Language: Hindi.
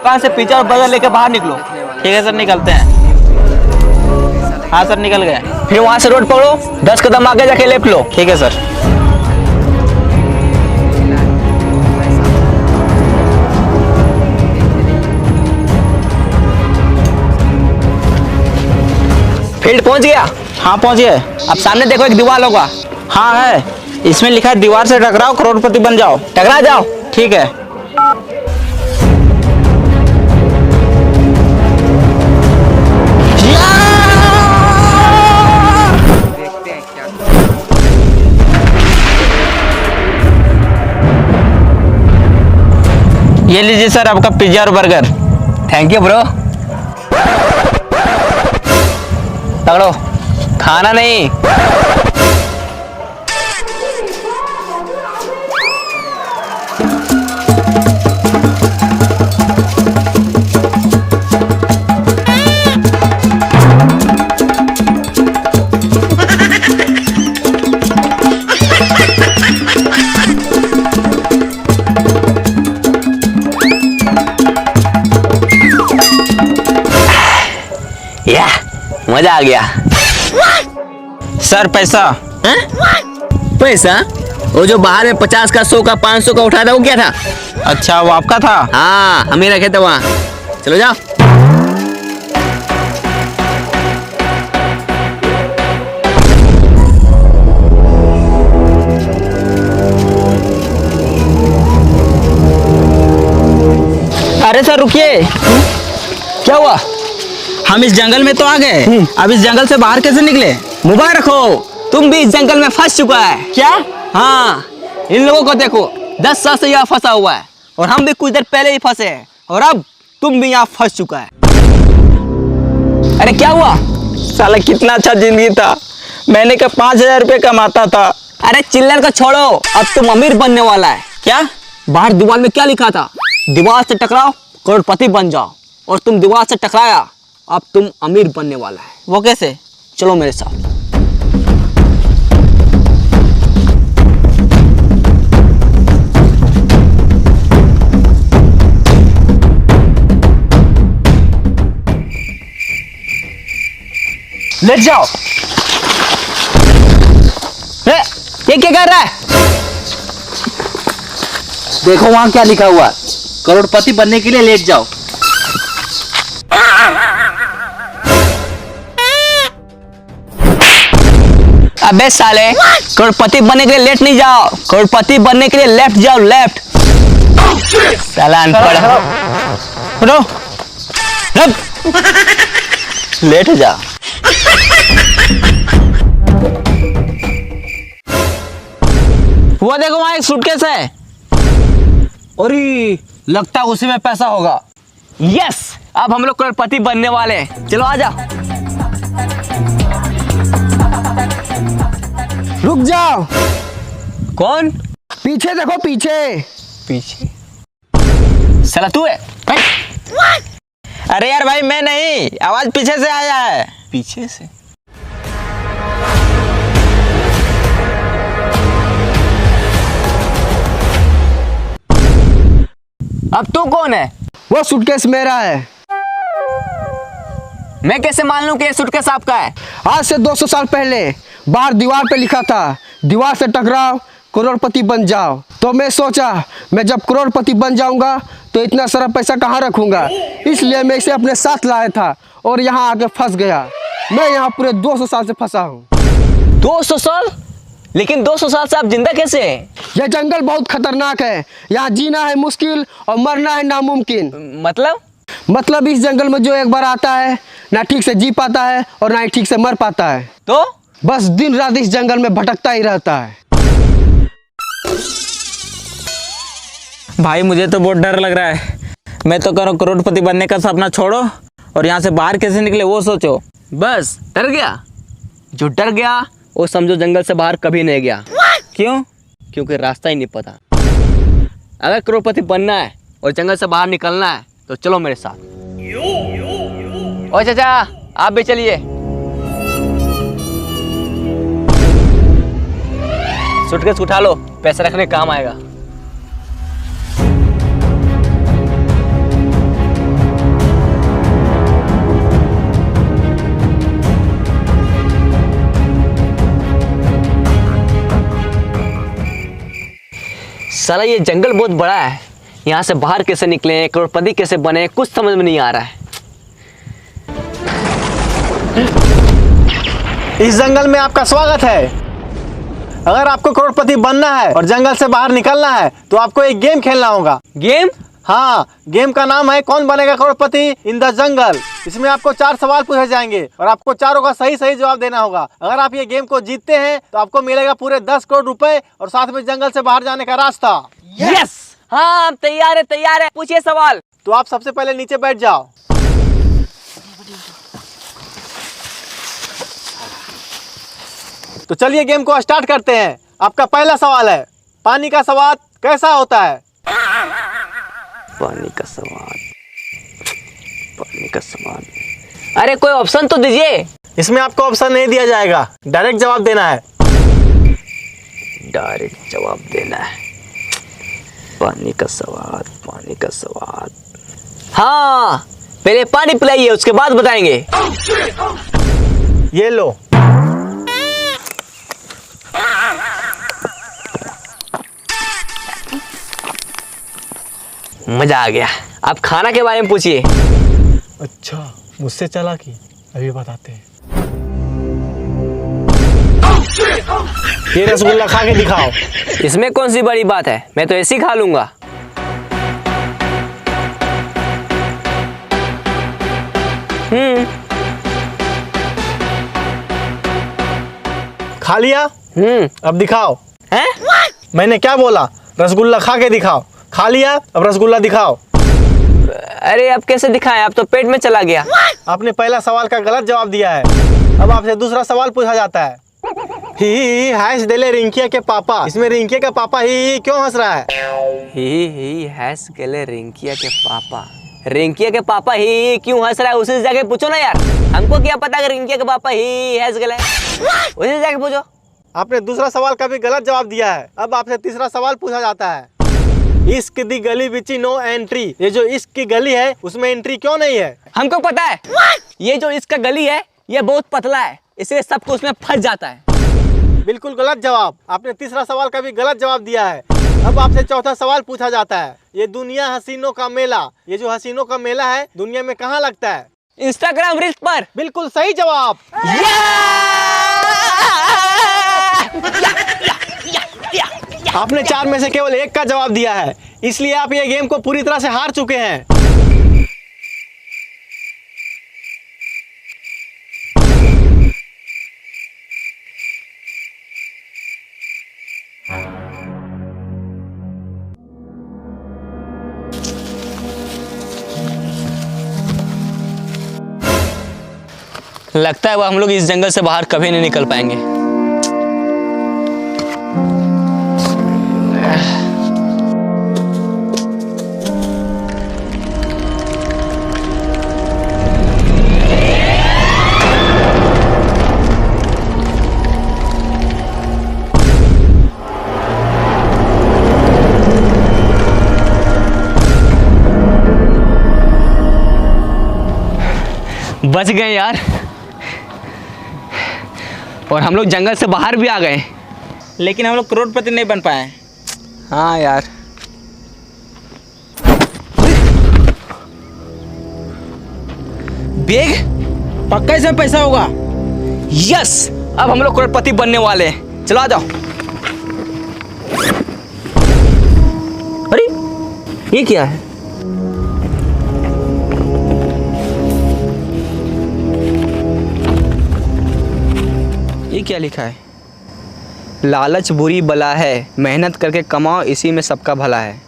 दुकान से पिज्जा और बर्गर लेके बाहर निकलो। ठीक है सर, निकलते हैं। हाँ सर, निकल गए। फिर वहां से रोड पकड़ो, 10 कदम आगे जाके लेफ्ट लो। ठीक है सर। फील्ड पहुंच गया? हाँ पहुंच गए। अब सामने देखो, एक दीवार होगा। हाँ है, इसमें लिखा है दीवार से टकराओ करोड़पति बन जाओ। टकरा जाओ। ठीक है। ये लीजिए सर आपका पिज्जा और बर्गर। Thank you bro. पकड़ो। खाना नहीं। या मजा आ गया। सर पैसा। पैसा? वो जो बाहर में 50 का, 100 का, 500 का उठाया था, वो क्या था? अच्छा, वो आपका था? हाँ, हम ही रखे थे वहाँ। चलो जाओ। अरे सर रुकिए। क्या हुआ? हम इस जंगल में तो आ गए, अब इस जंगल से बाहर कैसे निकले? मोबाइल रखो, तुम भी इस जंगल में फंस चुका है। क्या? हाँ, इन लोगों को देखो, 10 साल से यहाँ फंसा हुआ है, और हम भी कुछ देर पहले ही फंसे हैं, और अब तुम भी यहाँ फंस चुका है। अरे क्या हुआ? साला कितना अच्छा जिंदगी था, मैंने का 5000 रुपये कमाता था। अरे चिल्लर को छोड़ो, अब तुम अमीर बनने वाला है। क्या? बाहर दीवार में क्या लिखा था? दीवार से टकराओ करोड़पति बन जाओ, और तुम दीवार से टकराया, अब तुम अमीर बनने वाला है। वो कैसे? चलो मेरे साथ। लेट जाओ। ये क्या कर रहा है? देखो वहां क्या लिखा हुआ है, करोड़पति बनने के लिए लेट जाओ। अबे साले, करोड़पति बनने के लिए लेट नहीं जाओ, करोड़पति बनने के लिए लेफ्ट जाओ, लेफ्ट। साला अनपढ़। उठो। लेट जा। वो देखो वहां एक सूटकेस है। अरे लगता है उसी में पैसा होगा। यस, अब हम लोग करोड़पति बनने वाले हैं। चलो आजा। रुक जाओ। कौन? पीछे देखो, पीछे। पीछे? साला तू है? अरे यार भाई मैं नहीं, आवाज पीछे से आया है। पीछे से? अब तू कौन है? वो सूटकेस मेरा है। मैं कैसे मान लूं कि ये सूटकेस आपका है? आज से 200 साल पहले बाहर दीवार पे लिखा था, दीवार से टकराओ करोड़पति बन जाओ। तो मैं सोचा, मैं जब करोड़पति बन जाऊंगा तो इतना सारा पैसा कहाँ रखूंगा, इसलिए मैं इसे अपने साथ लाया था और यहाँ आके फंस गया। मैं यहाँ पूरे 200 साल से फंसा हूँ। 200 साल? लेकिन 200 साल से आप जिंदा कैसे हैं? यह जंगल बहुत खतरनाक है, यहाँ जीना है मुश्किल और मरना है नामुमकिन। मतलब इस जंगल में जो एक बार आता है, ना ठीक से जी पाता है और ना ही ठीक से मर पाता है, तो बस दिन रात इस जंगल में भटकता ही रहता है। भाई मुझे तो बहुत डर लग रहा है। मैं तो कह रहा हूँ करोड़पति बनने का सपना छोड़ो और यहाँ से बाहर कैसे निकले वो सोचो। बस डर गया? जो डर गया वो समझो जंगल से बाहर कभी नहीं गया। क्यों? क्योंकि रास्ता ही नहीं पता। अगर करोड़पति बनना है और जंगल से बाहर निकलना है तो चलो मेरे साथ। ओ चाचा, आप भी चलिए। सूटकेस उठा लो, पैसे रखने काम आएगा। साला ये जंगल बहुत बड़ा है, यहाँ से बाहर कैसे निकले, करोड़पति कैसे बने, कुछ समझ में नहीं आ रहा है। इस जंगल में आपका स्वागत है। अगर आपको करोड़पति बनना है और जंगल से बाहर निकलना है तो आपको एक गेम खेलना होगा। गेम? हाँ, गेम का नाम है कौन बनेगा करोड़पति इन द जंगल। इसमें आपको 4 सवाल पूछे जाएंगे और आपको चारों का सही सही जवाब देना होगा। अगर आप ये गेम को जीतते हैं तो आपको मिलेगा पूरे 10 करोड़ रुपए और साथ में जंगल से बाहर जाने का रास्ता। यस, हाँ तैयार है, पूछिए सवाल। तो आप सबसे पहले नीचे बैठ जाओ। तो चलिए गेम को स्टार्ट करते हैं। आपका पहला सवाल है, पानी का स्वाद कैसा होता है? पानी का स्वाद, अरे कोई ऑप्शन तो दीजिए। इसमें आपको ऑप्शन नहीं दिया जाएगा, डायरेक्ट जवाब देना है। डायरेक्ट जवाब देना है। पानी का स्वाद, हाँ पहले पानी पिलाइए, उसके बाद बताएंगे। ये लो। मजा आ गया। आप खाना के बारे में पूछिए। अच्छा, मुझसे चालाकी, अभी बताते हैं। ये रसगुल्ला खा के दिखाओ। इसमें कौन सी बड़ी बात है, मैं तो ऐसे ही खा लूंगा। खा लिया? अब दिखाओ। हैं? मैंने क्या बोला? रसगुल्ला खा के दिखाओ। खा लिया, अब रसगुल्ला दिखाओ। अरे अब कैसे दिखाएं, अब तो पेट में चला गया। आपने पहला सवाल का गलत जवाब दिया है। अब आपसे दूसरा सवाल पूछा जाता है। ही हंस देले रिंकिया के पापा। इसमें रिंकिया का पापा ही क्यों हंस रहा है? ही हंस गले रिंकिया के पापा। रिंकिया के पापा ही क्यों हंस रहा है, उसी जगह पूछो ना यार। हमको क्या पता कि रिंकिया के पापा ही हंस गले, उसी जगह पूछो। आपने दूसरा सवाल का भी गलत जवाब दिया है। अब आपसे तीसरा सवाल पूछा जाता है। इश्क दी गली बिच नो एंट्री। ये जो इश्क की गली है उसमें एंट्री क्यों नहीं है? हमको पता है, ये जो इश्क का गली है ये बहुत पतला है, इसलिए सबको उसमें फंस जाता है। बिल्कुल गलत जवाब। आपने तीसरा सवाल का भी गलत जवाब दिया है। अब आपसे चौथा सवाल पूछा जाता है। ये दुनिया हसीनों का मेला, ये जो हसीनों का मेला है दुनिया में कहाँ लगता है? इंस्टाग्राम रील्स पर। बिल्कुल सही जवाब। आपने 4 में से केवल 1 का जवाब दिया है, इसलिए आप ये गेम को पूरी तरह से हार चुके हैं। लगता है वो हम लोग इस जंगल से बाहर कभी नहीं निकल पाएंगे। बच गए यार, और हम लोग जंगल से बाहर भी आ गए, लेकिन हम लोग करोड़पति नहीं बन पाए। हाँ यार। बैग पक्का इसमें पैसा होगा। यस, अब हम लोग करोड़पति बनने वाले हैं। चलो आ जाओ। अरे ये क्या है? ये क्या लिखा है? लालच बुरी बला है, मेहनत करके कमाओ, इसी में सबका भला है।